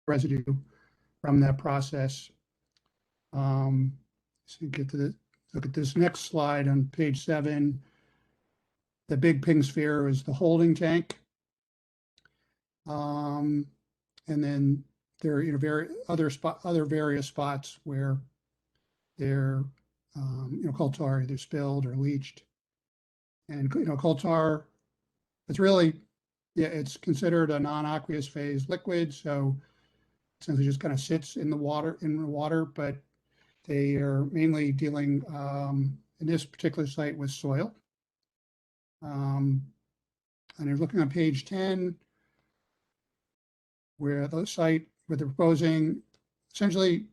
residue from that process. So get to the, look at this next slide on page 7. The big pink sphere is the holding tank. And then there are other various spots where they're coal tar either spilled or leached. And coal tar, it's really, it's considered a non-aqueous phase liquid, so essentially just kind of sits in the water, but they are mainly dealing in this particular site with soil. And they're looking on page 10, where the site, where they're proposing, essentially,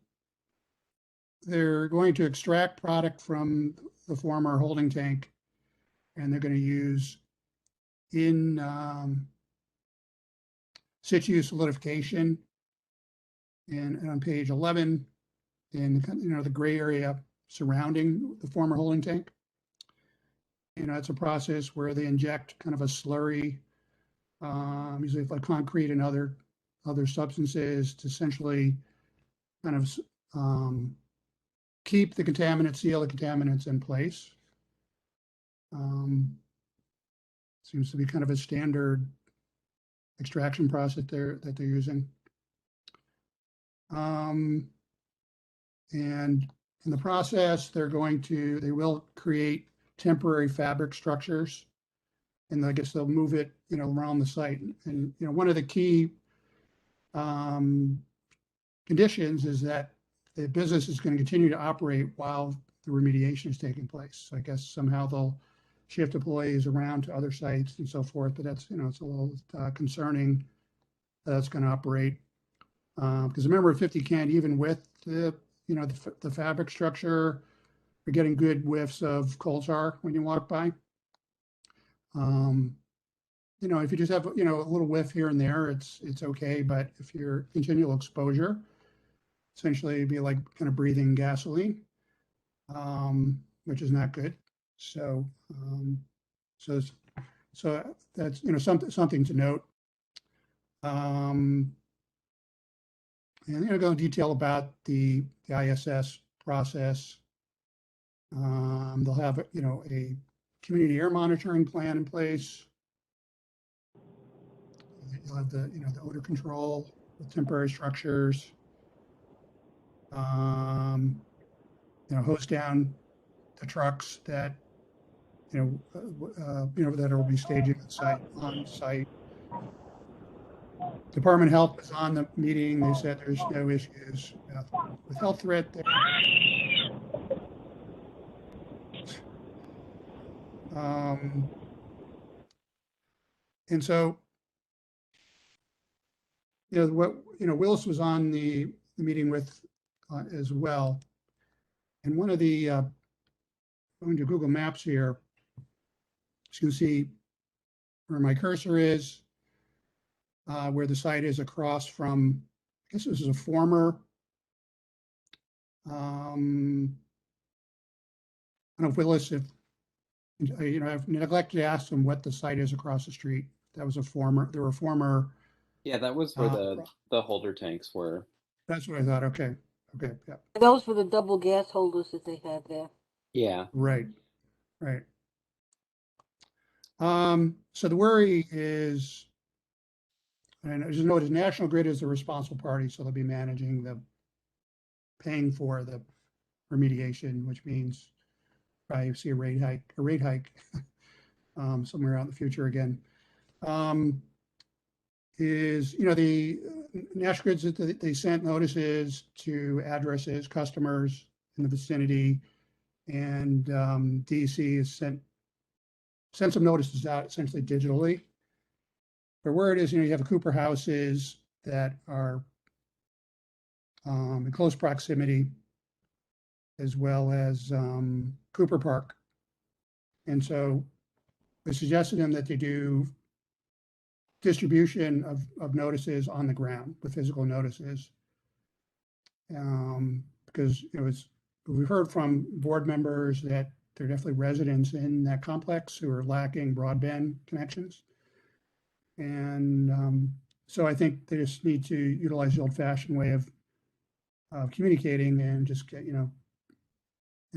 they're going to extract product from the former holding tank, and they're going to use in situ solidification. And on page 11, in the gray area surrounding the former holding tank, it's a process where they inject kind of a slurry, usually like concrete and other substances, to essentially kind of keep the contaminants, seal the contaminants in place. Seems to be kind of a standard extraction process that they're using. And in the process, they will create temporary fabric structures, and I guess they'll move it, around the site. And one of the key conditions is that the business is going to continue to operate while the remediation is taking place. So I guess somehow they'll shift employees around to other sites and so forth, but that's, it's a little concerning that that's going to operate. Because remember, 50 can't, even with the fabric structure, you're getting good whiffs of coal tar when you walk by. If you just have, a little whiff here and there, it's okay. But if you're continual exposure, essentially it'd be like kind of breathing gasoline, which is not good. So, so that's, something to note. And go in detail about the ISS process. They'll have, a community air monitoring plan in place. You'll have the, the odor control with temporary structures. Hose down the trucks that, that will be staging on site. Department of Health was on the meeting. They said there's no issues with health threat there. And so, Willis was on the meeting with as well. And one of the, going to Google Maps here, you can see where my cursor is, where the site is across from, I guess this is a former, I don't know if Willis, I've neglected to ask them what the site is across the street. That was there were former. Yeah, that was where the holder tanks were. That's what I thought. Okay. Yeah. Those were the double gas holders that they had there. Yeah. Right. So the worry is, and as you notice, National Grid is the responsible party, so they'll be paying for the remediation, which means probably see a rate hike somewhere out in the future again. The National Grid, they sent notices to addresses, customers in the vicinity, and DC has sent some notices out essentially digitally. But where it is, you have Cooper houses that are in close proximity, as well as Cooper Park. And so we suggested them that they do distribution of notices on the ground with physical notices. Because we've heard from board members that there are definitely residents in that complex who are lacking broadband connections. And So I think they just need to utilize the old-fashioned way of communicating and just get,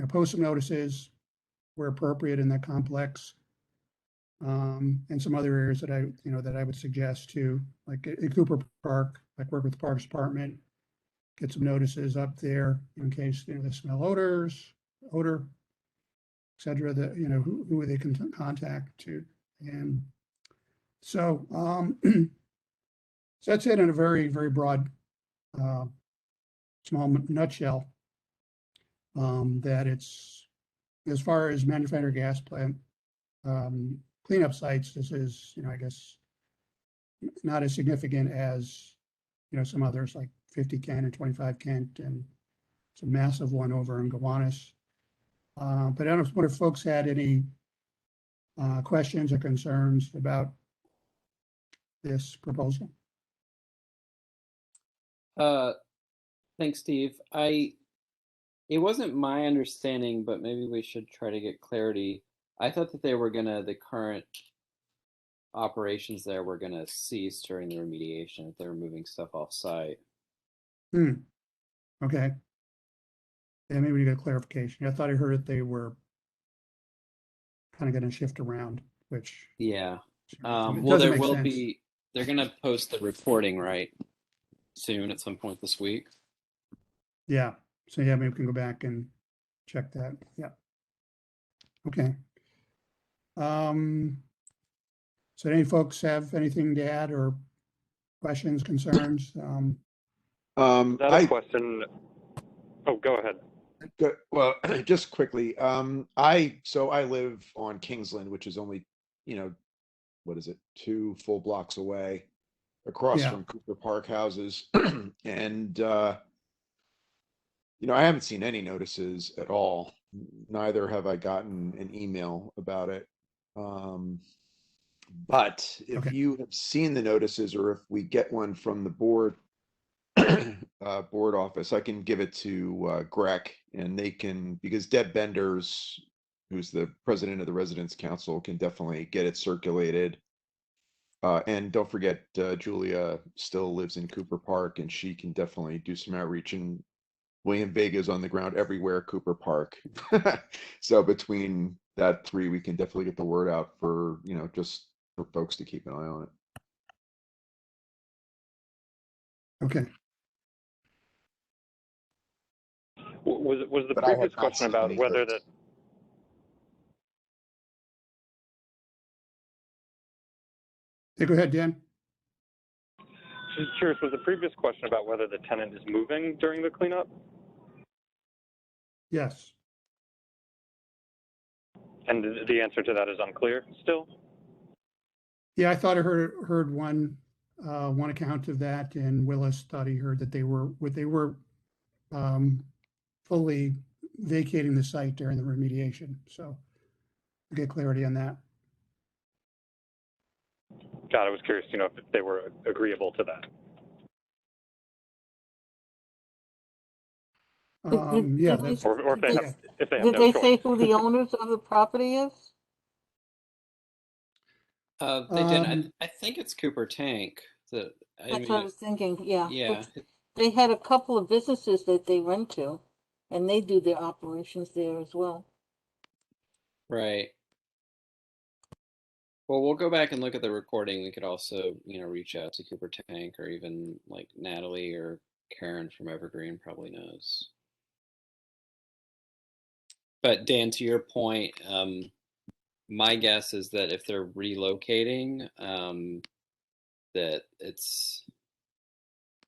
post some notices where appropriate in that complex. And some other areas that I would suggest too, like at Cooper Park, like work with the Parks Department, get some notices up there in case, they smell odor, et cetera, that, who they can contact to. And so, so that's it in a very, very broad, small nutshell. That it's, as far as manufactured gas plant cleanup sites, this is, I guess, not as significant as, some others like 50 Kent and 25 Kent and it's a massive one over in Gowanus. But I don't know if folks had any questions or concerns about this proposal. Thanks, Steve. It wasn't my understanding, but maybe we should try to get clarity. I thought that the current operations there were gonna cease during the remediation if they were moving stuff off site. Okay. Yeah, maybe we get clarification. I thought I heard that they were kind of going to shift around, which Yeah. it Well, doesn't there make will sense. be. They're gonna post the reporting right soon at some point this week. Yeah. So yeah, maybe we can go back and check that. Yeah. Okay. So any folks have anything to add or questions, concerns? That a question? Oh, go ahead. Good. Well, just quickly, I live on Kingsland, which is only, what is it, 2 full blocks away, across Yeah. from Cooper Park houses, and I haven't seen any notices at all. Neither have I gotten an email about it. But if Okay. you have seen the notices, or if we get one from the board office, I can give it to Greg, and they can, because Deb Benders, who's the president of the Residents Council, can definitely get it circulated. And don't forget, Julia still lives in Cooper Park, and she can definitely do some outreach. And William Vega's on the ground everywhere, Cooper Park. So between that 3, we can definitely get the word out for, just for folks to keep an eye on it. Okay. Was the But I have previous not question seen about any whether notice. Yeah, go ahead, Dan. Just curious, was the previous question about whether the tenant is moving during the cleanup? Yes. And the answer to that is unclear still? Yeah, I thought I heard one account of that, and Willis thought he heard that they were fully vacating the site during the remediation. So we'll get clarity on that. God, I was curious, if they were agreeable to that. Yeah, Did that's, Or if they have, Did no they choice. say who the owners of the property is? They did. I think it's Cooper Tank. That's what I was thinking, yeah. Yeah. They had a couple of businesses that they rent to, and they do their operations there as well. Right. Well, we'll go back and look at the recording. We could also, reach out to Cooper Tank, or even like Natalie or Karen from Evergreen probably knows. But Dan, to your point, my guess is that if they're relocating, that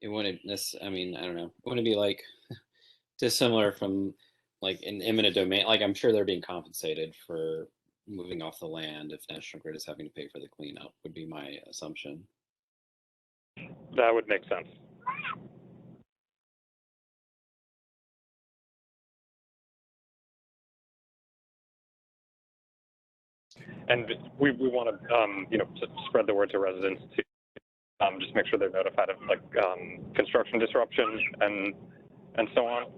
it wouldn't necessarily, I mean, I don't know, it wouldn't be like dissimilar from like an eminent domain. Like, I'm sure they're being compensated for moving off the land if National Grid is having to pay for the cleanup, would be my assumption. That would make sense. And we want to, spread the word to residents to just make sure they're notified of construction disruption and so on.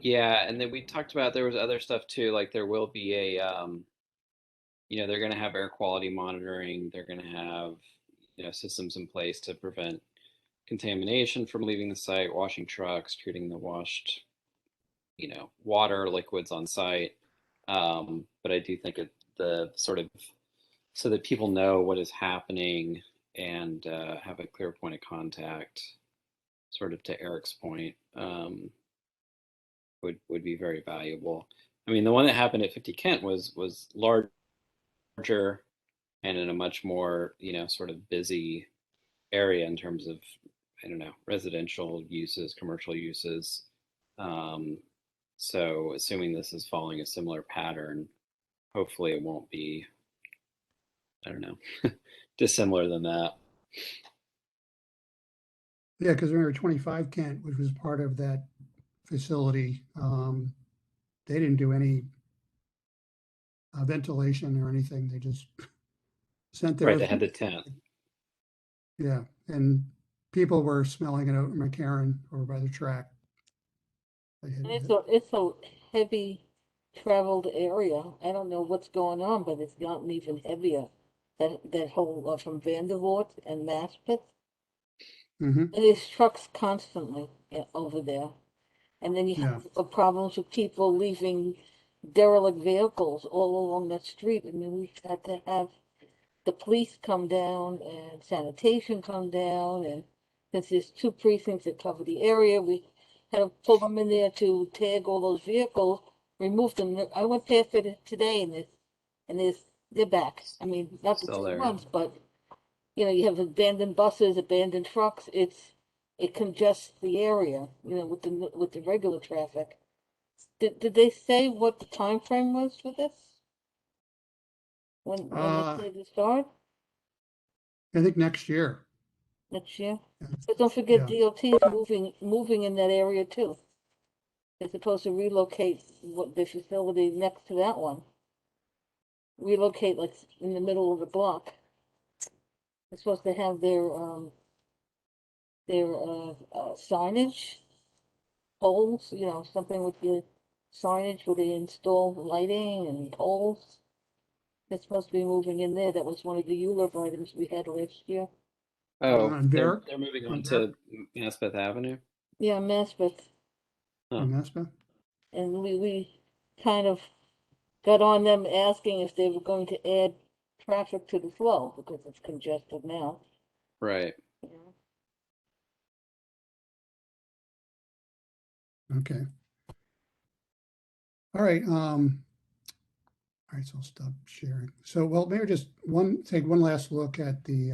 Yeah, and then we talked about there was other stuff too, like there will be a they're going to have air quality monitoring. They're going to have, systems in place to prevent contamination from leaving the site, washing trucks, treating the washed, water liquids on site. But I do think the sort of so that people know what is happening and have a clear point of contact, sort of to Eric's point, would be very valuable. I mean, the one that happened at 50 Kent was larger and in a much more, sort of busy area in terms of, I don't know, residential uses, commercial uses. So assuming this is following a similar pattern, hopefully it won't be, I don't know, dissimilar than that. Yeah, because remember 25 Kent, which was part of that facility, they didn't do any ventilation or anything. They just sent their Right, they had the tent. Yeah, and people were smelling it out in McCarran over by the track. And it's a heavy traveled area. I don't know what's going on, but it's gotten even heavier. That whole from Vandervoort and Maspeth. Mm-hmm. And there's trucks constantly over there. And then you have problems with people leaving derelict vehicles all along that street. I mean, we've had to have the police come down and sanitation come down. And since there's 2 precincts that cover the area, we had to pull them in there to tag all those vehicles, remove them. I went past it today, and they're back. I mean, not the Still 2 there. months, but you have abandoned buses, abandoned trucks. It congests the area, with the regular traffic. Did they say what the time frame was for this? When they say to start I think next year. next year? Yeah. But don't forget Yeah. DOT is moving in that area too. They're supposed to relocate the facility next to that one. Relocate like in the middle of the block. They're supposed to have their signage poles, something with the signage where they install lighting and poles. They're supposed to be moving in there. That was one of the ULIP items we had last year. Oh, On they're Varick? moving On on to Maspeth Avenue. Yeah, Maspeth. Huh. Maspa? And we kind of got on them asking if they were going to add traffic to the flow because it's congested now. Right. Okay. All right. All right, so I'll stop sharing. So, well, maybe just take one last look at the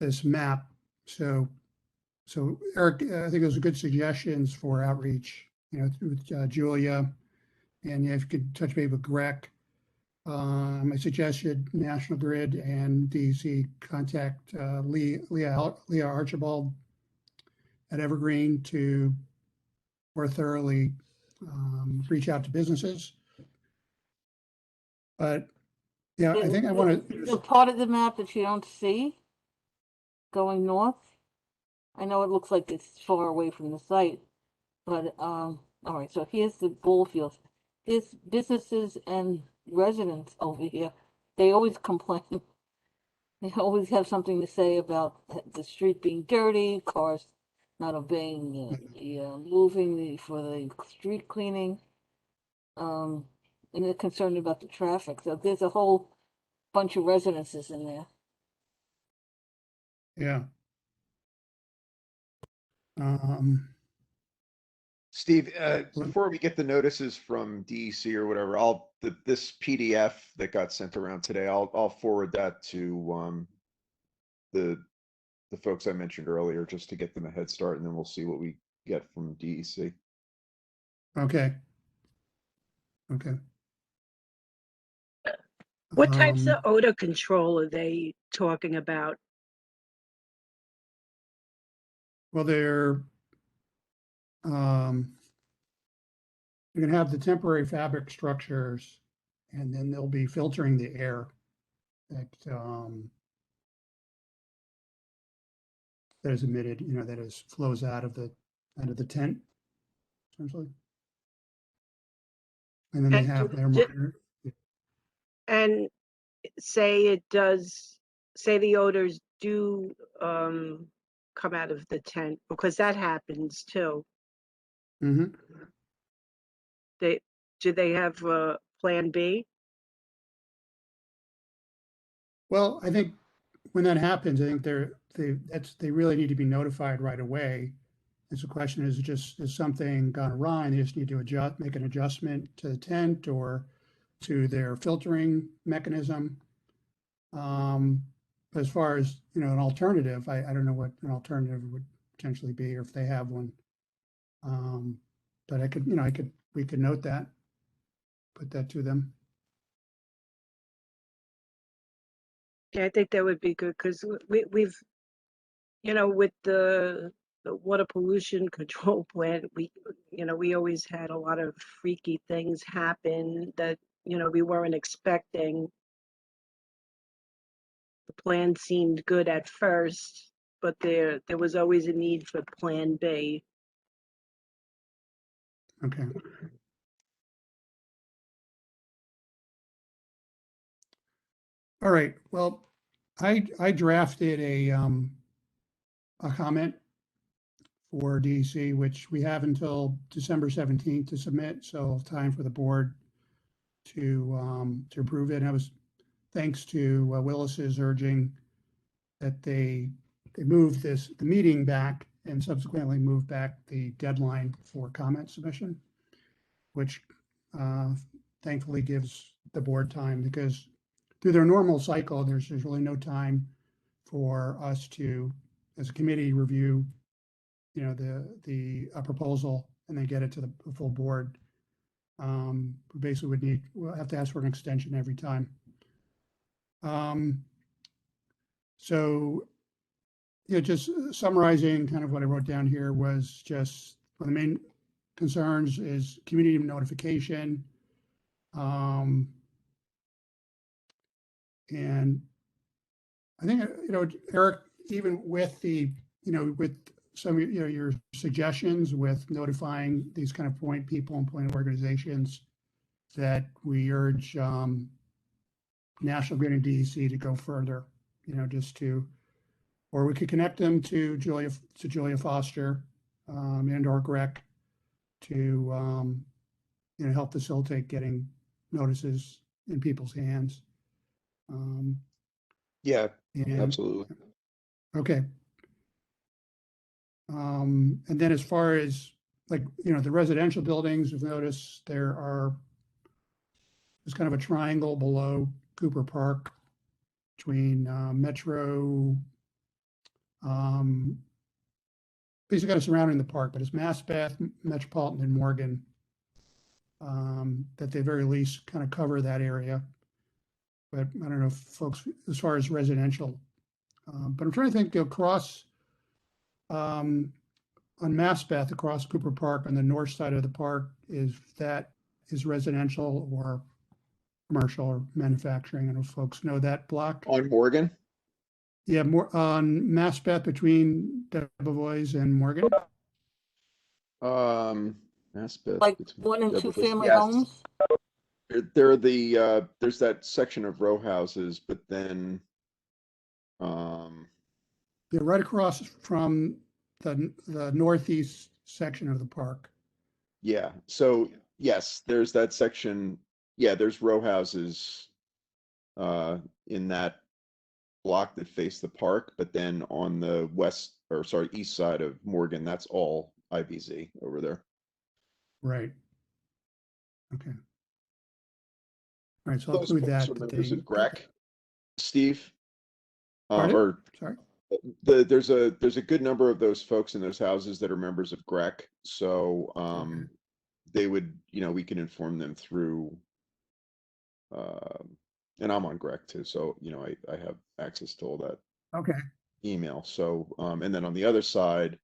this map. So Eric, I think those are good suggestions for outreach, with Julia, and if you could touch base with Greg. I suggested National Grid and DEC contact Leah Archibald at Evergreen to more thoroughly reach out to businesses. But yeah, I think I want The to. part of the map that you don't see going north. I know it looks like it's far away from the site, but all right. So here's the ball fields. There's businesses and residents over here. They always complain. They always have something to say about the street being dirty, cars not obeying moving for the street cleaning. And they're concerned about the traffic. So there's a whole bunch of residences in there. Yeah. Steve, before we get the notices from DEC or whatever, this PDF that got sent around today, I'll forward that to the folks I mentioned earlier, just to get them a head start, and then we'll see what we get from DEC. Okay. Okay. What types of odor control are they talking about? Well, you're gonna have the temporary fabric structures, and then they'll be filtering the air that that is emitted, that flows out of the tent, essentially. And then they have their monitor. And say the odors do come out of the tent, because that happens too. Mhm. Do they have a plan B? Well, I think when that happens, I think they really need to be notified right away. It's a question is just, is something gone awry and they just need to make an adjustment to the tent or to their filtering mechanism. As far as, an alternative, I don't know what an alternative would potentially be or if they have one. But we could note that, put that to them. Yeah, I think that would be good, because we've, with the water pollution control plant, we always had a lot of freaky things happen that, we weren't expecting. The plan seemed good at first, but there was always a need for plan B. Okay. All right. Well, I drafted a comment for DEC, which we have until December 17th to submit. So time for the board to approve it. And I was, thanks to Willis's urging that they moved the meeting back and subsequently moved back the deadline for comment submission, which thankfully gives the board time, because through their normal cycle, there's really no time for us to, as a committee, review, the proposal and then get it to the full board. We basically we'll have to ask for an extension every time. So, just summarizing kind of what I wrote down here was just one of the main concerns is community notification. And I think, Eric, even with with some of your suggestions with notifying these kind of point people and point organizations, that we urge National Grid and DEC to go further, or we could connect them to Julia Foster and or Greg to help facilitate getting notices in people's hands. Yeah, And absolutely. okay. And then as far as the residential buildings, you've noticed there's kind of a triangle below Cooper Park between Metro, basically kind of surrounding the park, but it's Maspeth, Metropolitan, and Morgan, that they very least kind of cover that area. But I don't know if folks, as far as residential, but I'm trying to think across, on Maspeth, across Cooper Park on the north side of the park, is residential or commercial or manufacturing? I don't know if folks know that block. On Morgan? Yeah, more on Maspeth between Debevoise and Morgan. Maspeth. Like between 1 and 2 Debevoise. family Yes. homes? There are there's that section of row houses, but then They're right across from the northeast section of the park. yeah. So yes, there's that section. Yeah, there's row houses in that block that face the park, but then on the east side of Morgan, that's all IBZ over there. Right. Okay. All right, so I'll Those include folks that. are that members they- of GREC, Steve. Pardon? Or Sorry. there's a good number of those folks in those houses that are members of GREC. So Okay. they would, we can inform them through, and I'm on GREC too, so I have access to all that Okay. email. So and then on the other side,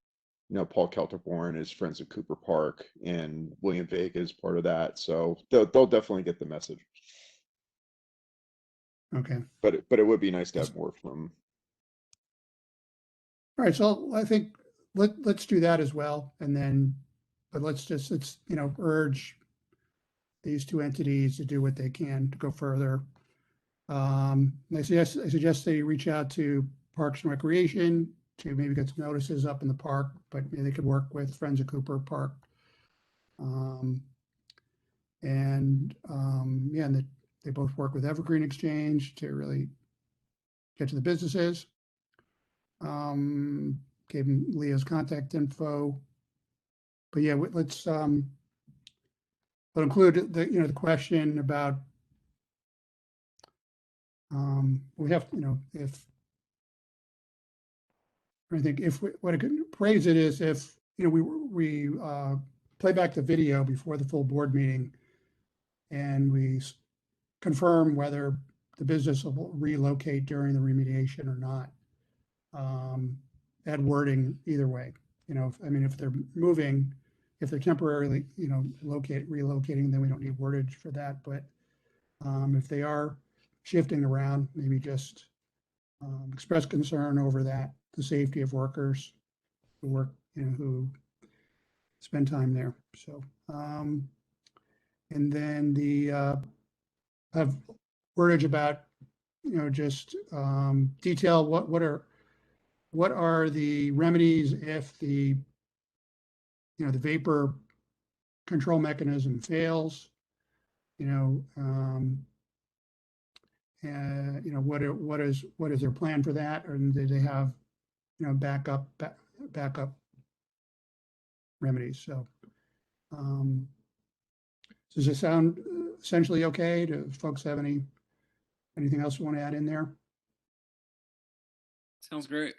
Paul Kelterborn is Friends of Cooper Park, and William Vega is part of that. So they'll definitely get the message. Okay. But it would be nice to have more from. All right, so I think let's do that as well, and then, but let's urge these two entities to do what they can to go further. I suggest they reach out to Parks and Recreation to maybe get some notices up in the park, but maybe they could work with Friends of Cooper Park. Yeah, and they both work with Evergreen Exchange to really get to the businesses. Gave him Leah's contact info. But yeah, let's we'll include the question about we have if I think if what I could praise it is if we play back the video before the full board meeting and we confirm whether the business will relocate during the remediation or not. Add wording either way. If they're moving, if they're temporarily, relocating, then we don't need wordage for that. But if they are shifting around, maybe just express concern over that, the safety of workers who work, who spend time there. So, and then have wordage about, just detail what are the remedies if the vapor control mechanism fails, what is their plan for that, or do they have backup remedies? So does it sound essentially okay? Do folks have anything else you want to add in there? Sounds great.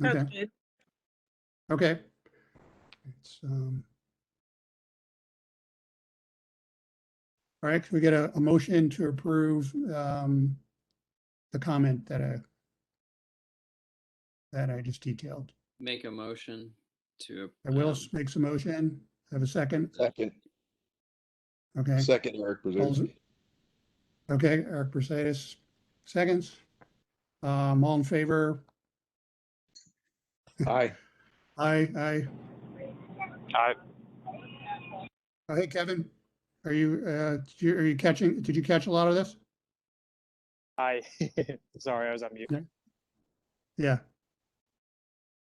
Okay. Sounds good. Okay. It's, all right, can we get a motion to approve the comment that I just detailed? Make a motion to. Will makes a motion. Have a second? Second. Okay. Second, Eric Brzezinski. Okay, Eric Brisadis, seconds. All in favor? Aye. Aye. I Oh, hey, Kevin, are you catching? Did you catch a lot of this? Sorry, I was on mute. Yeah.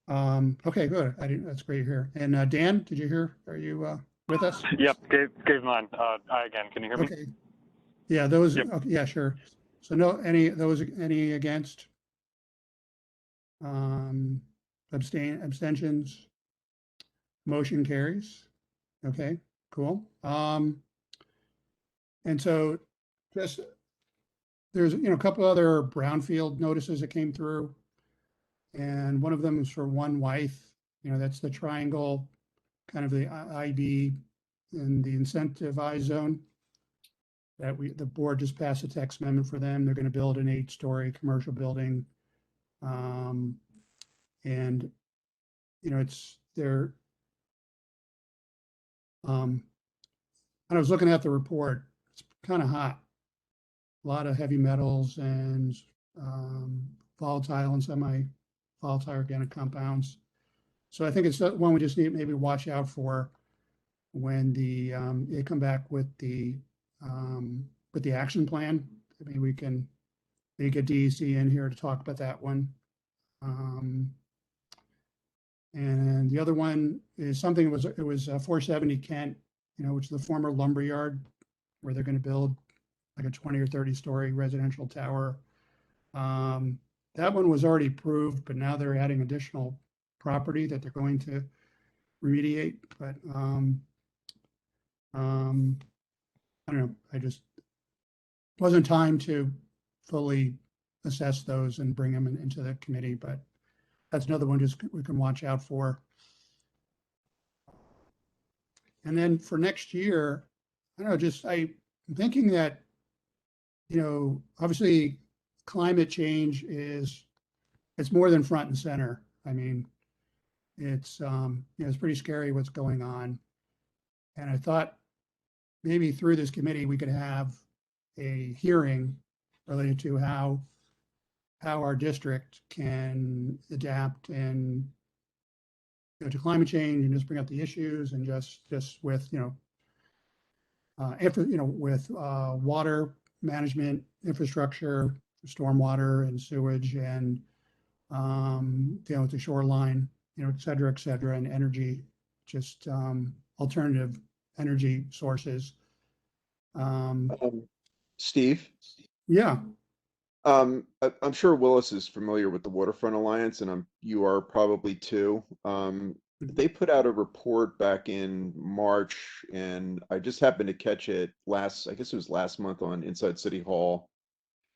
Okay, good. That's great to hear. And Dan, did you hear? Are you with us? Yep, gave mine. I again, can you hear me? Okay. Yeah, those. Yep. Okay, yeah, sure. So no, any against? Abstentions? Motion carries. Okay, cool. And so just there's a couple other brownfield notices that came through, and one of them is for One Wythe. That's the triangle, kind of the IB in the incentivized zone. That the board just passed a text amendment for them. They're going to build an 8-story commercial building, and it's they're. I was looking at the report. It's kind of hot. A lot of heavy metals and volatile and semi-volatile organic compounds. So I think it's one we just need to maybe watch out for when they come back with the action plan. I mean, we can maybe get DEC in here to talk about that one. And the other one is something it was 470 Kent, which is the former lumber yard, where they're going to build like a 20 or 30 story residential tower. That one was already approved, but now they're adding additional property that they're going to remediate. But I don't know. I just wasn't time to fully assess those and bring them into the committee, but that's another one just we can watch out for. And then for next year, I don't know, I'm thinking that, obviously climate change it's more than front and center. I mean, it's pretty scary what's going on. And I thought maybe through this committee, we could have a hearing related to how our district can adapt and to climate change, and just bring up the issues, and just with with water management, infrastructure, stormwater and sewage, and dealing with the shoreline, et cetera, and energy, just alternative energy sources. Steve, Yeah, I'm sure Willis is familiar with the Waterfront Alliance, and you are probably too. They put out a report back in March, and I just happened to catch it I guess it was last month on Inside City Hall,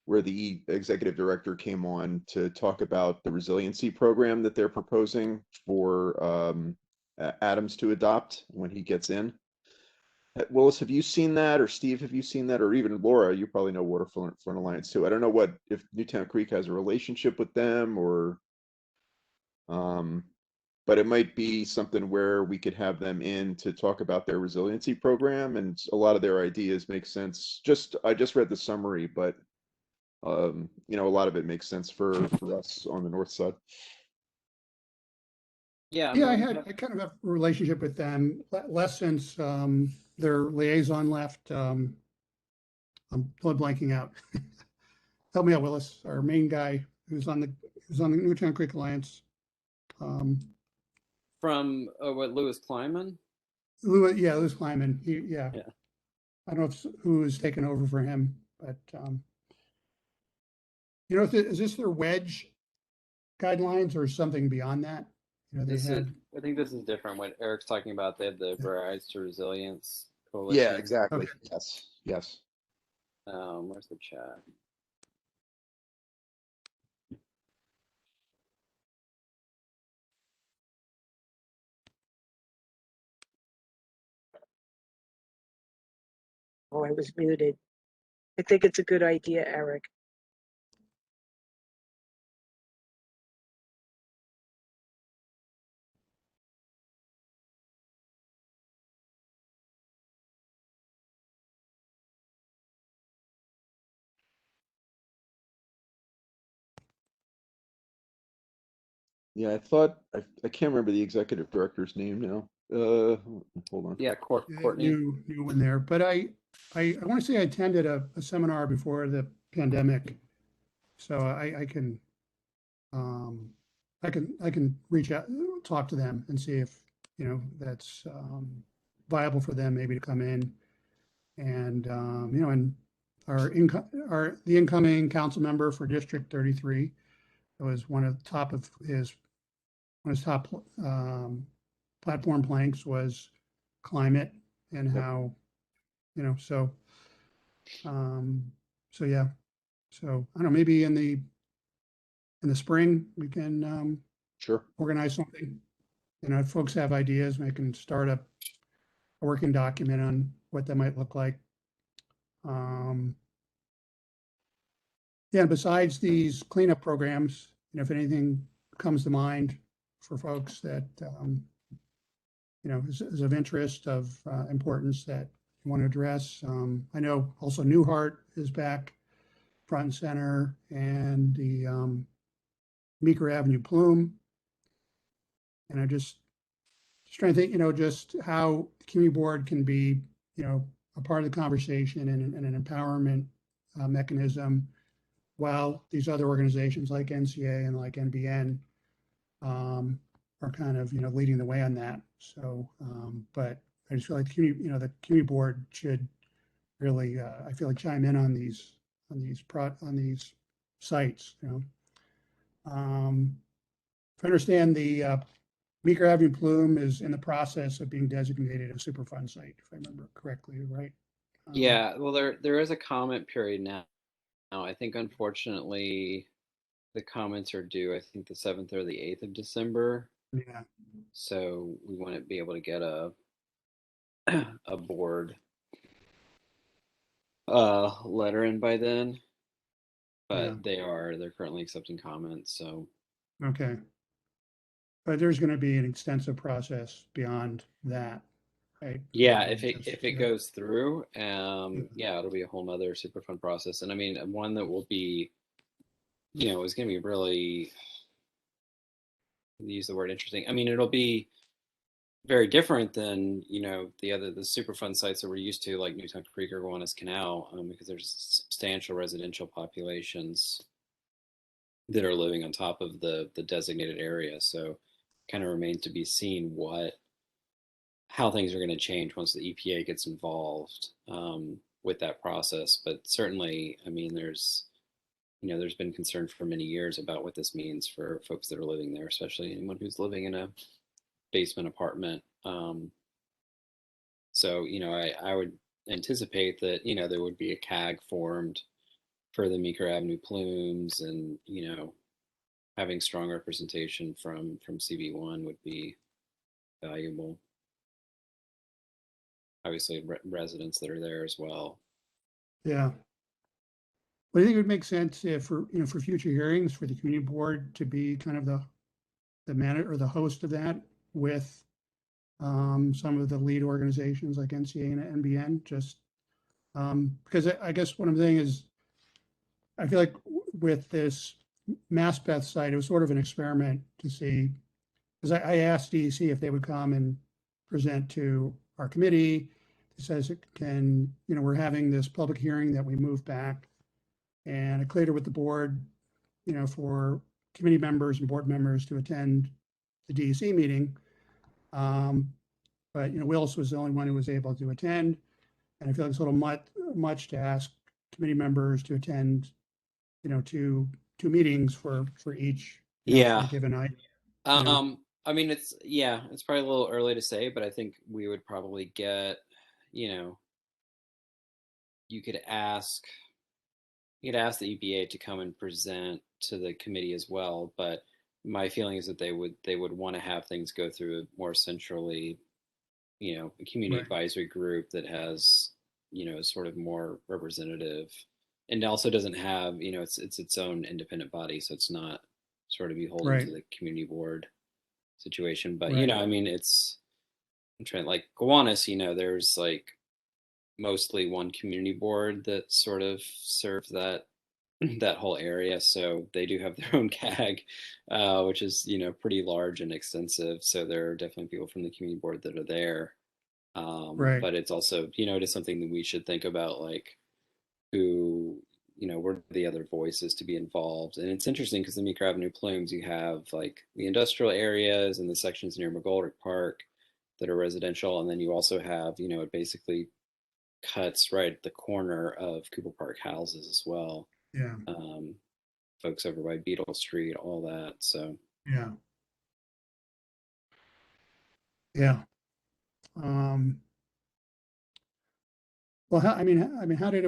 where the executive director came on to talk about the resiliency program that they're proposing for Adams to adopt when he gets in. Willis, have you seen that? Or Steve, have you seen that? Or even Laura, you probably know Waterfront Alliance too. I don't know if Newtown Creek has a relationship with them, or but it might be something where we could have them in to talk about their resiliency program, and a lot of their ideas make sense. I just read the summary, but a lot of it makes sense for us on the north side. Yeah, I kind of have a relationship with them, less since their liaison left. I'm blood blanking out. Help me out, Willis, our main guy who's on the Newtown Creek Alliance. from what, Louis Kleiman? Louis Kleiman. Yeah. I don't know who is taking over for him, but is this their wedge guidelines or something beyond that? I think this is different. What Eric's talking about, they have the Rise to Resilience Yeah, Coalition. exactly. Okay. Yes. Where's the chat? Oh, I was muted. I think it's a good idea, Eric. Yeah, I can't remember the executive director's name now. Hold on. Yeah, Courtney. New one there, but I want to say I attended a seminar before the pandemic, so I can reach out, talk to them, and see if that's viable for them maybe to come in, and and the incoming council member for District 33 was one of his top platform planks was climate and how so yeah, so I don't know, maybe in the spring we can Sure. organize something. If folks have ideas, we can start a working document on what that might look like. Yeah, besides these cleanup programs, if anything comes to mind for folks that is of interest, of importance that you want to address. I know also Newhart is back front and center, and the Meeker Avenue Plume. And I just trying to think, just how the community board can be, a part of the conversation and an empowerment mechanism, while these other organizations like NCA and like NBN are kind of, leading the way on that. So, but I just feel like the community board should really, I feel like, chime in on these sites. If I understand, the Meeker Avenue Plume is in the process of being designated a Superfund site, if I remember correctly, right? Yeah, well, there is a comment period now. I think unfortunately the comments are due, I think the 7th or the 8th of December. Yeah. So we want to be able to get a board letter in by then. But Yeah. they're currently accepting comments, so Okay. But there's going to be an extensive process beyond that, right? yeah, if it Yeah. goes through, yeah, it'll be a whole nother Superfund process. And I mean, one that will be, is going to be really, use the word interesting. I mean, it'll be very different than, you know, the Superfund sites that we're used to, like Newtown Creek or Gowanus Canal, because there's substantial residential populations that are living on top of the designated area. So kind of remains to be seen how things are going to change once the EPA gets involved with that process. But certainly, I mean, there's been concern for many years about what this means for folks that are living there, especially anyone who's living in a basement apartment. So, I would anticipate that, there would be a CAG formed for the Meeker Avenue plumes, and, having strong representation from CB1 would be valuable. Obviously, residents that are there as well. Yeah. But I think it would make sense if for future hearings for the community board to be kind of the manager or the host of that with some of the lead organizations like NCA and NBN, just because I guess what I'm saying is I feel like with this MassBeth site, it was sort of an experiment to see, because I asked DEC if they would come and present to our committee. It says it can, we're having this public hearing that we moved back, and I cleared it with the board, for committee members and board members to attend the DEC meeting. But Willis was the only one who was able to attend, and I feel like it's a little much to ask committee members to attend, two meetings for each for Yeah. a given night. I mean, it's probably a little early to say, but I think we would probably get, you could ask the EPA to come and present to the committee as well. But my feeling is that they would want to have things go through a more centrally, a community Right. advisory group that has, sort of more representative, and also doesn't have, it's its own independent body, so it's not sort of beholden Right. to the community board situation. But Right. I mean, I'm trying, like Gowanus, there's like mostly one community board that sort of serves that whole area, so they do have their own CAG, which is pretty large and extensive. So there are definitely people from the community board that are there. Right. But it's also, it is something that we should think about, like who, were the other voices to be involved. And it's interesting because the Meeker Avenue plumes, you have like the industrial areas and the sections near McGoldrick Park that are residential, and then you also have, it basically cuts right at the corner of Cooper Park houses as well. Yeah. Folks over by Beetle Street, all that. So Yeah. Yeah. Well, how did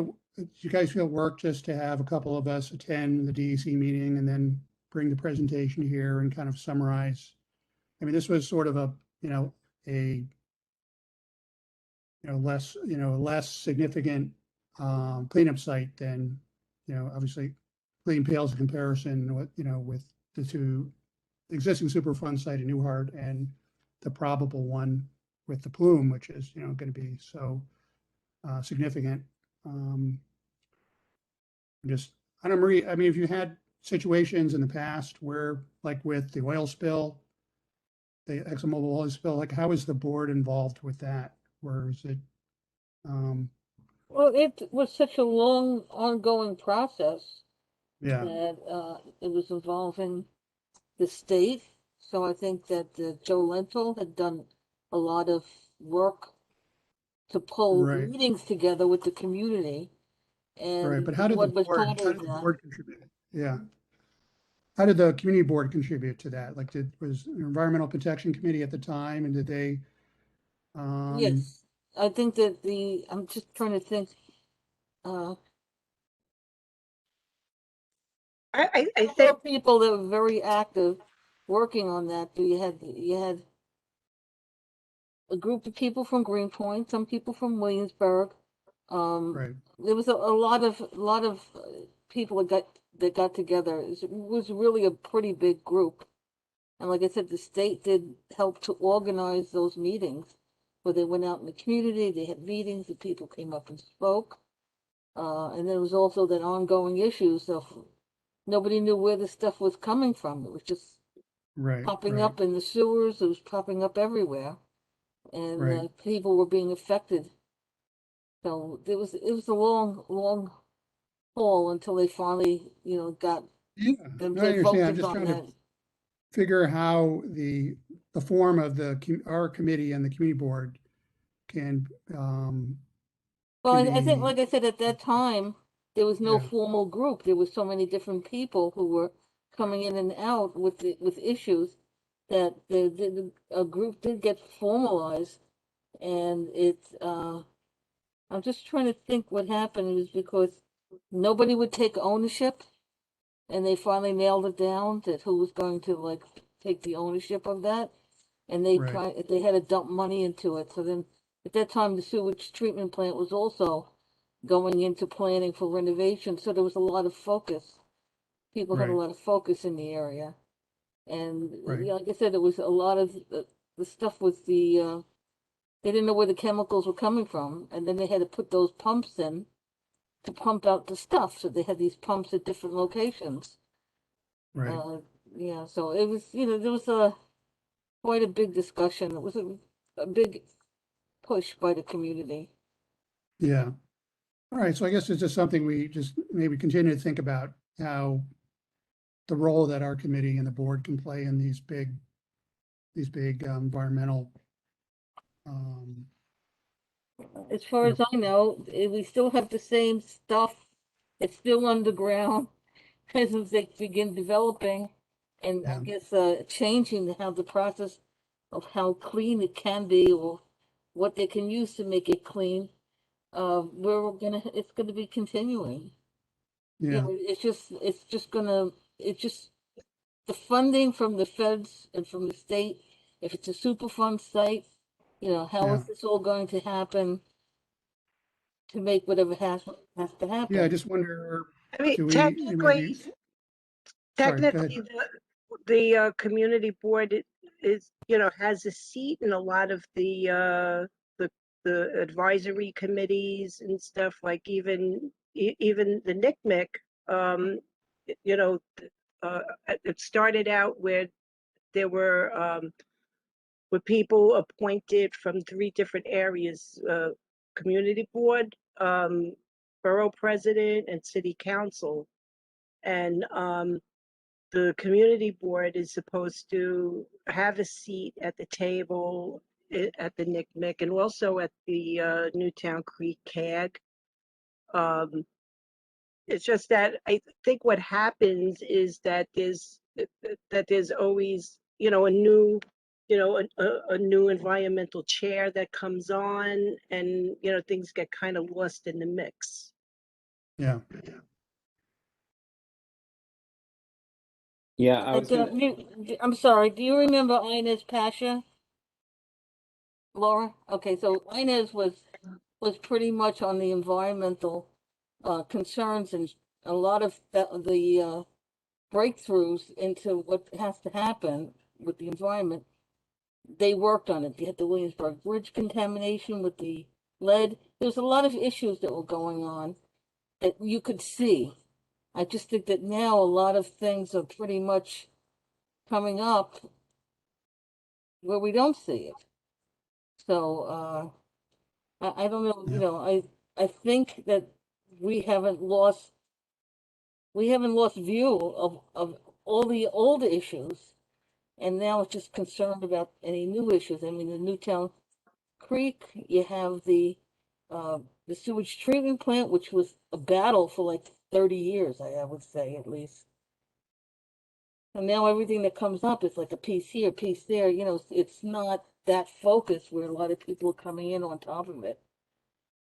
you guys feel work just to have a couple of us attend the DEC meeting and then bring the presentation here and kind of summarize? I mean, this was sort of a less significant cleanup site than, obviously Clean Pales in comparison with the two existing Superfund site in Newhart and the probable one with the plume, which is, going to be so significant. I don't know, Marie, I mean, if you had situations in the past where, like with the oil spill, the ExxonMobil oil spill, like how is the board involved with that? Or is it, Well, it was such a long, ongoing process yeah, that it was involving the state. So I think that Joe Lentil had done a lot of work to pull right, meetings together with the community. right. And But the board was part of that. board contribute? Yeah. How did the community board contribute to that? Like, was Environmental Protection Committee at the time, and did they? Yes, I think that I'm just trying to think. I There think were people that were very active working on that. But you had a group of people from Greenpoint, some people from Williamsburg. Right, There was a lot of people that got together. It was really a pretty big group. And like I said, the state did help to organize those meetings where they went out in the community, they had meetings, the people came up and spoke. And there was also that ongoing issues of nobody knew where the stuff was coming from. It was just right, popping right, up in the sewers, it was popping up everywhere. and Right. people were being affected. So it was a long haul until they finally, got Yeah, them no, I to understand. I'm focus just on trying that. to figure how the form of our committee and the community board can, Well, can I think, be, like I said, at that time, there was no yeah, formal group. There was so many different people who were coming in and out with issues that a group did get formalized, and it's I'm just trying to think what happened was because nobody would take ownership, and they finally nailed it down that who was going to like take the ownership of that, and right, they had to dump money into it. So then at that time, the sewage treatment plant was also going into planning for renovation, so there was a lot of focus. People had a right, lot of focus in the area, and right. yeah, like I said, it was a lot of the stuff with they didn't know where the chemicals were coming from, and then they had to put those pumps in to pump out the stuff. So they had these pumps at different locations. Right. Uh, yeah, so it was, there was a quite a big discussion. It was a big push by the community. Yeah. All right. So I guess it's just something we just maybe continue to think about how the role that our committee and the board can play in these big environmental, um, As far you as I know, we still have the same stuff. It's still underground as they begin developing, and I yeah, guess changing how the process of how clean it can be or what they can use to make it clean. It's gonna be continuing. yeah, It's just the funding from the feds and from the state. If it's a Superfund site, how yeah. is this all going to happen to make whatever has to Yeah. I happen? just wonder, I mean, do we maybe, technically, sorry, go ahead. technically, the community board is, has a seat in a lot of the advisory committees and stuff, like even the NICMIC, um, you know, it started out where there were people appointed from 3 different areas, community board, borough president, and city council. And the community board is supposed to have a seat at the table at the NICMIC and also at the Newtown Creek CAG. Um, it's just that I think what happens is that there's always, a new, a new environmental chair that comes on, and things get kind of lost in the mix. Yeah. Yeah, I was gonna. I'm sorry. Do you remember Inez Pasha, Laura? Okay, so Inez was pretty much on the environmental concerns and a lot of the breakthroughs into what has to happen with the environment. They worked on it. They had the Williamsburg Bridge contamination with the lead. There was a lot of issues that were going on that you could see. I just think that now a lot of things are pretty much coming up where we don't see it. So I don't know, Yeah. I think that we haven't lost view of all the old issues, and now it's just concerned about any new issues. I mean, the Newtown Creek, you have the sewage treatment plant, which was a battle for like 30 years, I would say at least. And now everything that comes up is like a piece here, piece there. It's not that focused where a lot of people are coming in on top of it.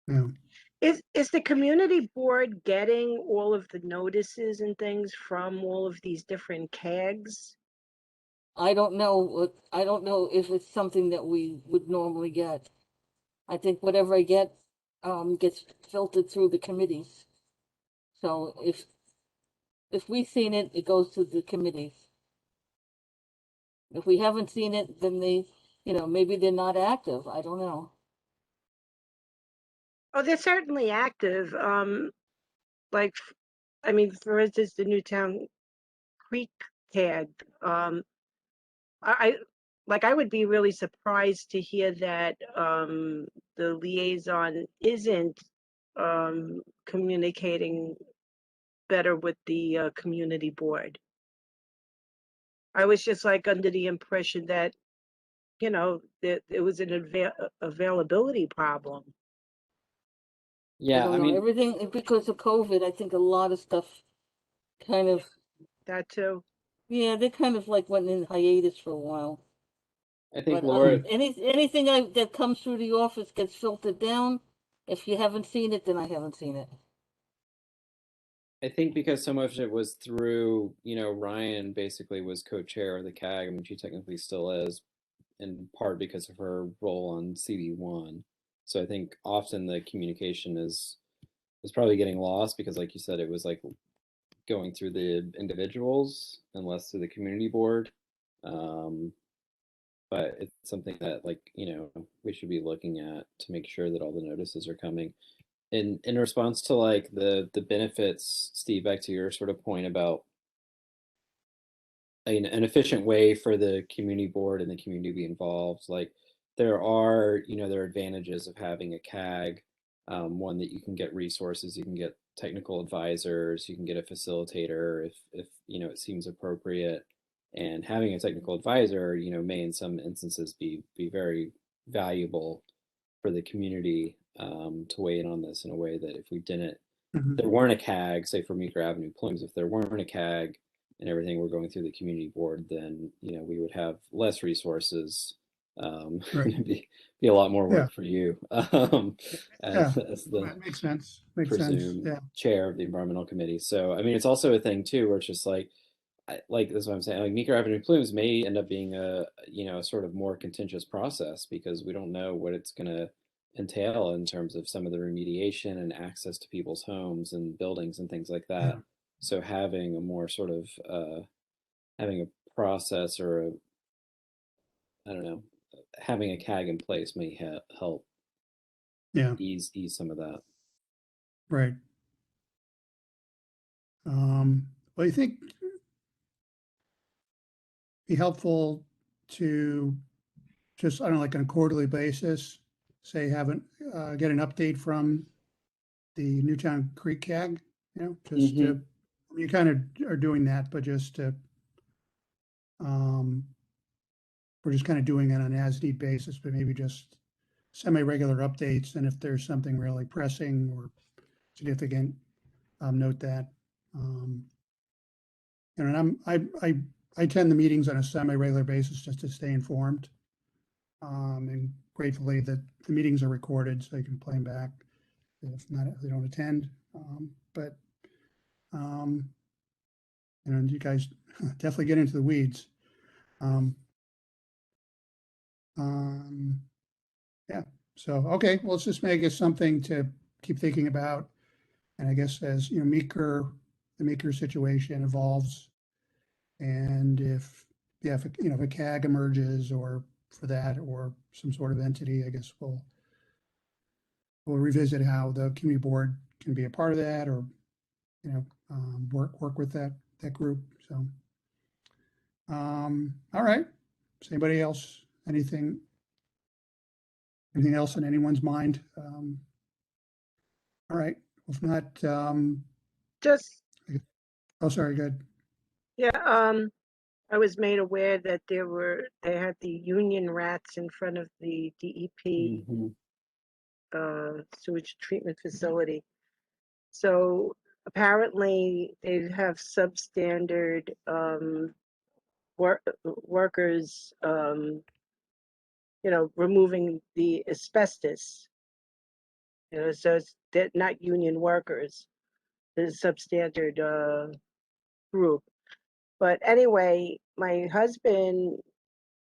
Yeah. Is the community board getting all of the notices and things from all of these different CAGs? I don't know. I don't know if it's something that we would normally get. I think whatever I get gets filtered through the committees. So if we've seen it, it goes to the committees. If we haven't seen it, then maybe they're not active. I don't know. Oh, they're certainly active. Like, I mean, for instance, the Newtown Creek CAG. I like, I would be really surprised to hear that the liaison isn't communicating better with the community board. I was just like under the impression that, you know, that it was an availability problem. I Yeah, don't I know, mean, everything, because of COVID, I think a lot of stuff kind of, That too. yeah, they kind of like went in hiatus for a while. I think But Laura, anything that comes through the office gets filtered down. If you haven't seen it, then I haven't seen it. I think because so much of it was through, Ryan basically was co-chair of the CAG. I mean, she technically still is, in part because of her role on CD1. So I think often the communication is probably getting lost because, like you said, it was like going through the individuals and less through the community board. But it's something that, like, we should be looking at to make sure that all the notices are coming. In response to like the benefits, Steve, back to your sort of point about an efficient way for the community board and the community to be involved. Like there are, there are advantages of having a CAG. One, that you can get resources, you can get technical advisors, you can get a facilitator if it seems appropriate. And having a technical advisor, may in some instances be very valuable for the community to weigh in on this in a way that if we didn't, there weren't a CAG, say for Meeker Avenue Plumes, if there weren't a CAG and everything were going through the community board, then we would have less resources. Right. It'd be a lot more work Yeah. for you Yeah. as the That makes sense. Makes sense. presumed Yeah. chair of the environmental committee. So I mean, it's also a thing too, where it's just like, like this is what I'm saying. Like Meeker Avenue Plumes may end up being a sort of more contentious process because we don't know what it's going to entail in terms of some of the remediation and access to people's homes and buildings and things like that. Yeah. So having a more sort of having a process or a, I don't know, having a CAG in place may help Yeah. ease some of that. Right. Well, you think be helpful to just, I don't know, like on a quarterly basis, say, get an update from the Newtown Creek CAG, just to, you kind of are doing that, but just to, we're just kind of doing it on an as-need basis, but maybe just semi-regular updates. And if there's something really pressing or significant, note that. And I attend the meetings on a semi-regular basis just to stay informed. And gratefully that the meetings are recorded so you can play them back if they don't attend. But you guys definitely get into the weeds. Yeah. So okay, well, let's just make it something to keep thinking about. And I guess as the Meeker situation evolves, and if a CAG emerges or for that or some sort of entity, I guess we'll revisit how the community board can be a part of that, or work with that group. So, all right. Does anybody else anything else in anyone's mind? All right. If not, Just, oh, sorry. Good. yeah, I was made aware that they had the union rats in front of the DEP sewage treatment facility. So apparently they have substandard workers, removing the asbestos. So they're not union workers, the substandard group. But anyway, my husband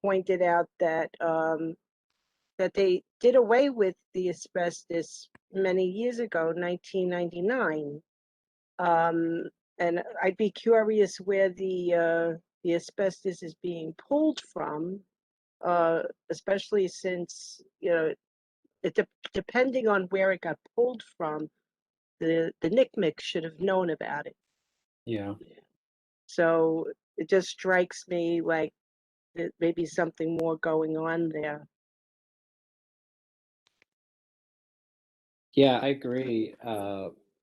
pointed out that that they did away with the asbestos many years ago, 1999. And I'd be curious where the asbestos is being pulled from, especially since depending on where it got pulled from, the NCMEC should have known about it. Yeah. So it just strikes me like there may be something more going on there. Yeah, I agree,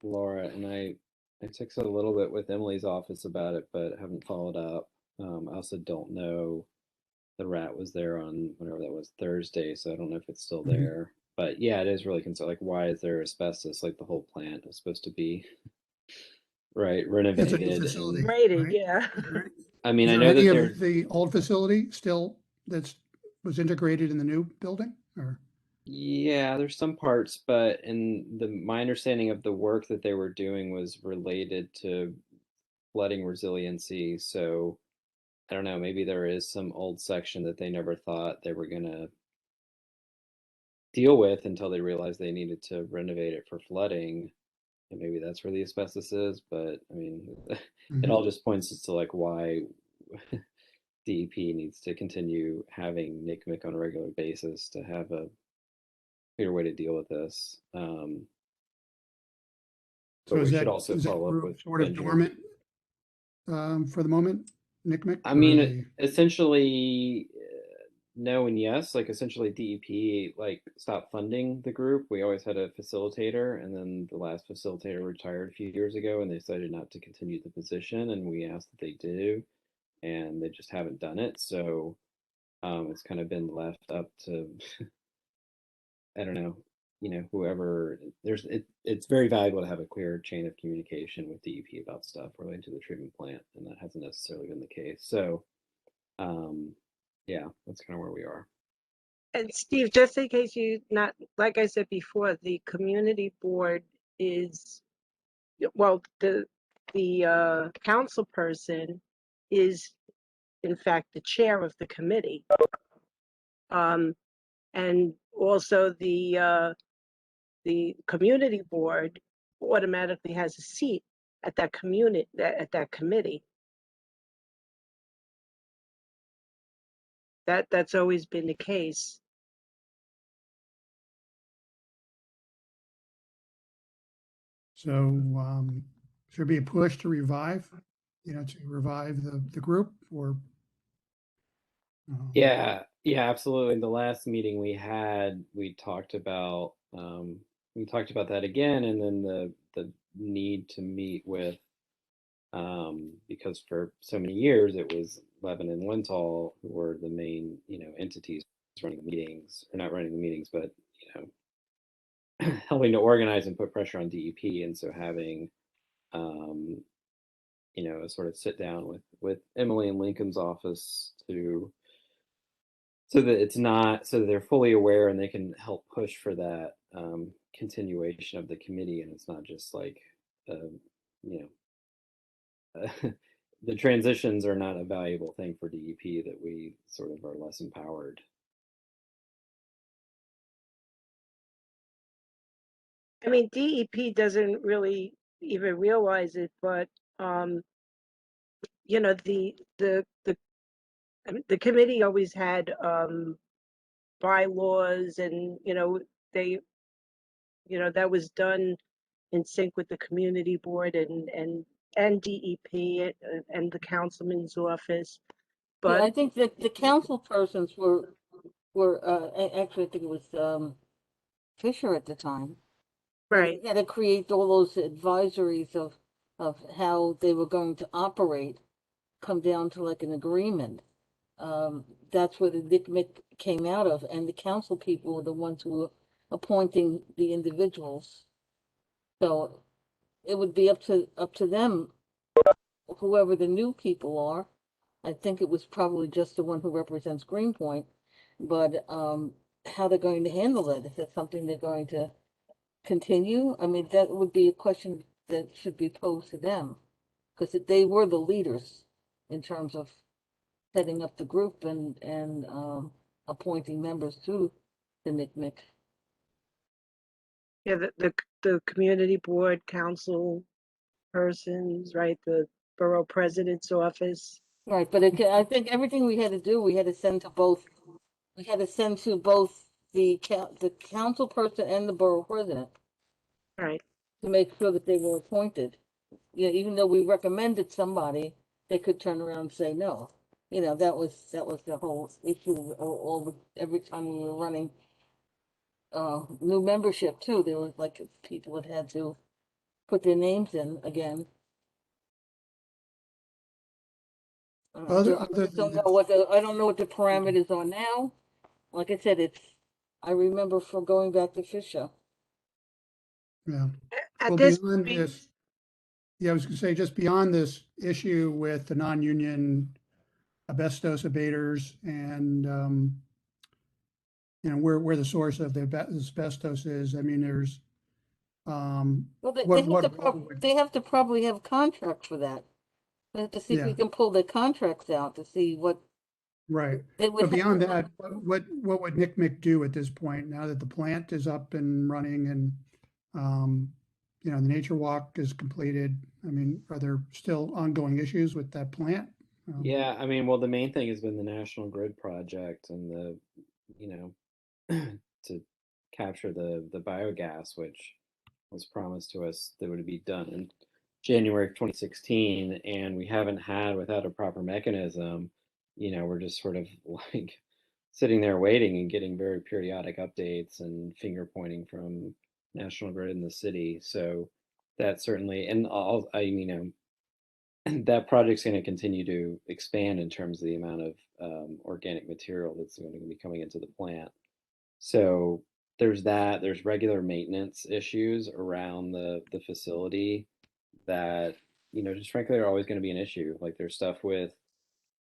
Laura, and I texted a little bit with Emily's office about it, but haven't followed up. I also don't know, the rat was there on whenever that was, Thursday, so I don't know if it's still Mhm. there. But yeah, it is really concerned. Like, why is there asbestos? Like, the whole plant was supposed to be right It's a renovated, new and facility, Rated, right? yeah. Is there, I mean, is I there know that any there, of the old facility still was integrated in the new building, or? yeah, there's some parts, but in my understanding of the work that they were doing was related to flooding resiliency. So I don't know, maybe there is some old section that they never thought they were gonna deal with until they realized they needed to renovate it for flooding. And maybe that's where the asbestos is. But I mean, it all just points to like why DEP needs to continue having NCMEC on a regular basis to have a clear way to deal with this. So But we is should that, also is that follow up group with sort of Benjamin. dormant for the moment, NCMEC, I or mean, essentially, no and yes. Like, essentially, DEP like stopped funding the group. We always had a facilitator, and then the last facilitator retired a few years ago, and they decided not to continue the position. And we asked that they do, and they just haven't done it. So it's kind of been left up to I don't know, whoever. It's very valuable to have a clear chain of communication with DEP about stuff related to the treatment plant, and that hasn't necessarily been the case. So um, yeah, that's kind of where we are. And Steve, just in case you not, like I said before, the community board is, well, the council person is in fact the chair of the committee. And also the community board automatically has a seat at that committee. That's always been the case. so should there be a push to revive the group, or? Yeah, absolutely. The last meeting we had, we talked about that again, and then the need to meet with, because for so many years it was Levin and Lental who were the main, entities running the meetings, or not running the meetings, but helping to organize and put pressure on DEP. And so having, a sort of sit down with Emily and Lincoln's office to, so that it's not, so that they're fully aware and they can help push for that continuation of the committee, and it's not just like, you know, the transitions are not a valuable thing for DEP, that we sort of are less empowered. I mean, DEP doesn't really even realize it, but the committee always had bylaws, and they that was done in sync with the community board and DEP and the councilman's office. Yeah, But I think that the council persons actually, I think it was Fisher at the time. right, They had to create all those advisories of how they were going to operate, come down to like an agreement. That's where the NCMEC came out of, and the council people were the ones who were appointing the individuals. So it would be up to them, whoever the new people are. I think it was probably just the one who represents Greenpoint, but how they're going to handle it. Is that something they're going to continue? I mean, that would be a question that should be posed to them, because they were the leaders in terms of setting up the group and appointing members to the NCMEC. yeah, the community board, council persons, right, the borough president's office. Right, but I think everything we had to do, we had to send to both. We had to send to both the council person and the borough president Right. to make sure that they were appointed. Even though we recommended somebody, they could turn around and say no. you know, that was the whole issue. Every time we were running new membership too, there was like people that had to put their names in again. Other I other just than don't know this, what I don't know what the parameters are now. Like I said, I remember from going back to Fisher. yeah. At Well, this beyond point, this, yeah, I was gonna say, just beyond this issue with the non-union asbestos abaters and, you know, where the source of the asbestos is, I mean, there's, Well, what role would, they have to probably have contracts for that. We have to see if we yeah, can pull the contracts out to see what right. they would But have. beyond that, what would NCMEC do at this point, now that the plant is up and running and, you know, the nature walk is completed? I mean, are there still ongoing issues with that plant? Yeah, I mean, well, the main thing has been the National Grid project and the, you know, to capture the biogas, which was promised to us that would be done in January of 2016, and we haven't had without a proper mechanism. You know, we're just sort of like sitting there waiting and getting very periodic updates and finger pointing from National Grid in the city. So that certainly, and all you know, that project's going to continue to expand in terms of the amount of organic material that's going to be coming into the plant. So there's that. There's regular maintenance issues around the facility that, you know, just frankly are always going to be an issue. Like there's stuff with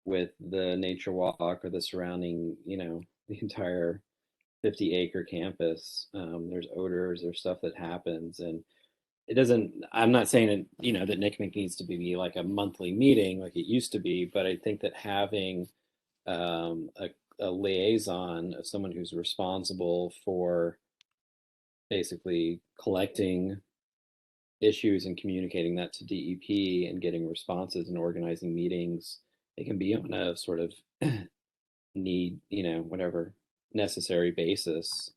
the nature walk or the surrounding, you know, the entire 50-acre campus. There's odors, there's stuff that happens, and it doesn't. I'm not saying that, you know, that NCMEC needs to be like a monthly meeting like it used to be, but I think that having um, a, a liaison of someone who's responsible for basically collecting issues and communicating that to DEP and getting responses and organizing meetings. It can be on a sort of need, you know, whatever necessary basis.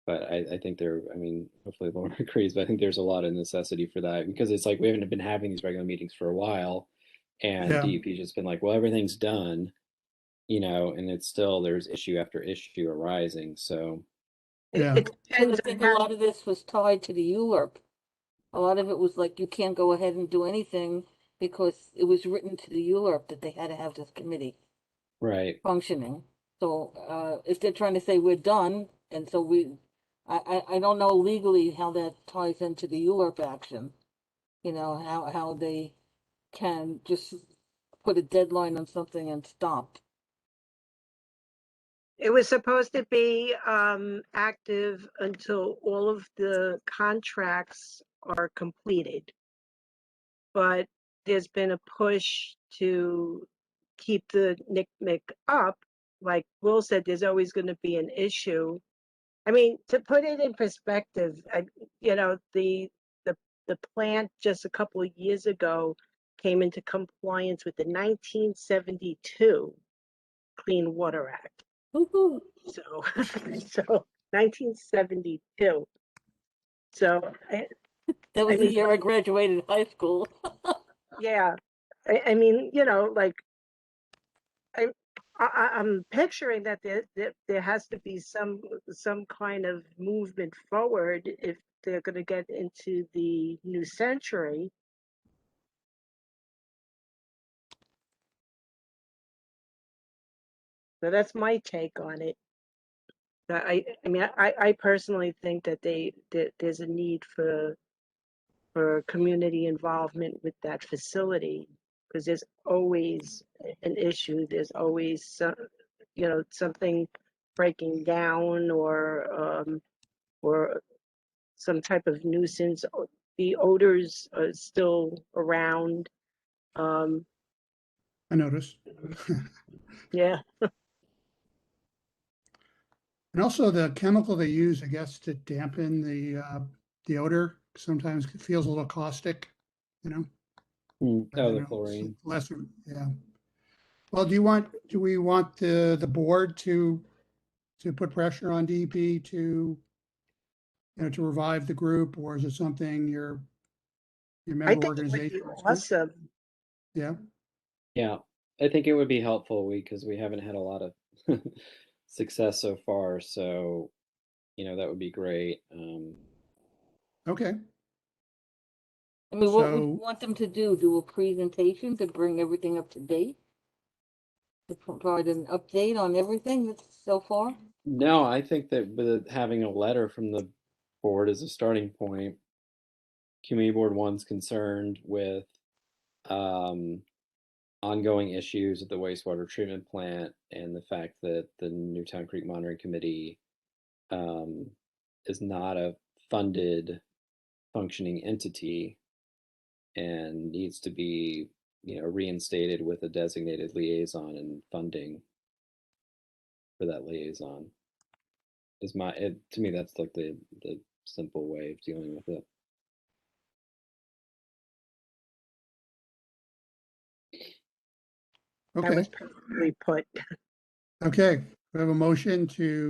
But I think I mean, hopefully Laura agrees, but I think there's a lot of necessity for that because it's like we haven't been having these regular meetings for a while, and Yeah, DEP's just been like, well, everything's done, you know, and it's still there's issue after issue arising. So yeah, it And I depends on think a how, lot of this was tied to the ULURP. A lot of it was like you can't go ahead and do anything because it was written to the ULURP that they had to have this committee right. functioning. So if they're trying to say we're done, and so I don't know legally how that ties into the ULURP action. You know, how they can just put a deadline on something and stop. it was supposed to be active until all of the contracts are completed. But there's been a push to keep the NCMEC up. Like Will said, there's always going to be an issue. I mean, to put it in perspective, you know, the plant just a couple of years ago came into compliance with the 1972 Clean Water Act. Woohoo! So, so 1972. So, That I was the mean, year I graduated high school. yeah. I mean, you know, like I, I'm picturing that there has to be some kind of movement forward if they're going to get into the new century. So that's my take on it. I mean, I personally think that there's a need for community involvement with that facility because there's always an issue. There's always some, you know, something breaking down or some type of nuisance. The odors are still around. I noticed. Yeah, And also the chemical they use, I guess, to dampen the odor, sometimes it feels a little caustic, you know, but I Oh, the know it's chlorine. less, yeah. Well, do we want the board to put pressure on DEP to, you know, to revive the group, or is it something your I member think it would be organization? awesome. Yeah, Yeah. I think it would be helpful because we haven't had a lot of success so far. So, that would be great. Okay, I mean, what would So- you want them to do? Do a presentation to bring everything up to date? To provide an update on everything that's so far? No, I think that with having a letter from the board as a starting point, Community Board One's concerned with ongoing issues at the wastewater treatment plant and the fact that the Newtown Creek Monitoring Committee is not a funded functioning entity and needs to be, reinstated with a designated liaison and funding for that liaison. To me, that's like the simple way of dealing with it. That okay, was perfectly put. okay. We have a motion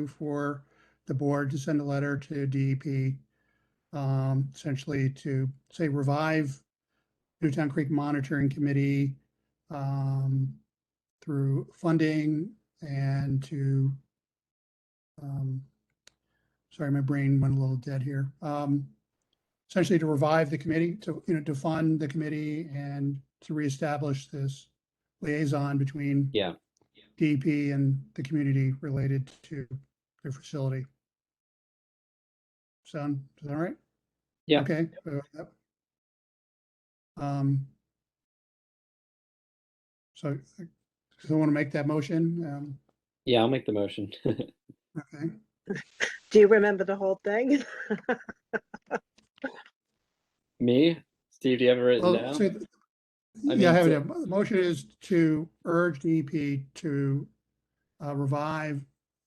for the board to send a letter to DEP, essentially to say revive Newtown Creek Monitoring Committee through funding and to, sorry, my brain went a little dead here. Essentially to revive the committee, to fund the committee and to reestablish this liaison between Yeah. DEP and the community related to their facility. Is that all right? Yeah. Okay. So I want to make that motion. Yeah, I'll make the motion. Okay. Do you remember the whole thing? Me? Steve, do you have it written Well, down? so, I yeah, I mean, have to- it. The motion is to urge DEP to revive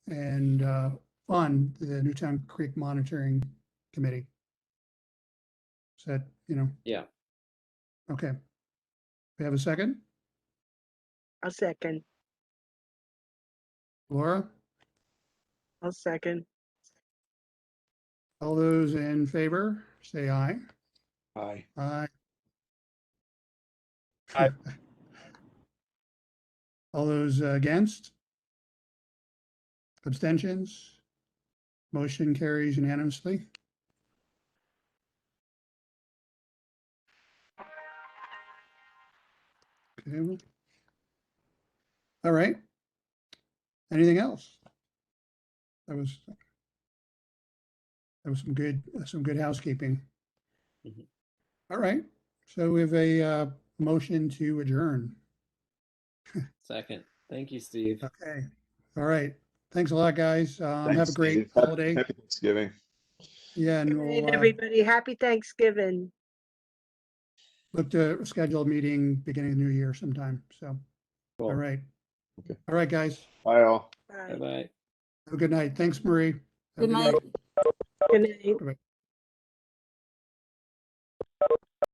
and fund the Newtown Creek Monitoring Committee. Is that, Yeah. okay. We have a second? I'll second. Laura? I'll second. All those in favor, say aye. Aye. Aye. Aye. All those against? Abstentions? Motion carries unanimously. Okay. All right. Anything else? That was some good housekeeping. Mhm. All right. So we have a motion to adjourn. Second. Thank you, Steve. Okay. All right. Thanks a lot, guys. Have Thanks, a great Steve. holiday. Happy Thanksgiving. Yeah, and Good night, we'll everybody. Happy Thanksgiving. look to schedule a meeting beginning of the new year sometime. So, Cool. all right. Okay. All right, guys. Bye all. Bye. Bye-bye. Have a good night. Thanks, Marie. Have a Good night. Good night. Bye-bye.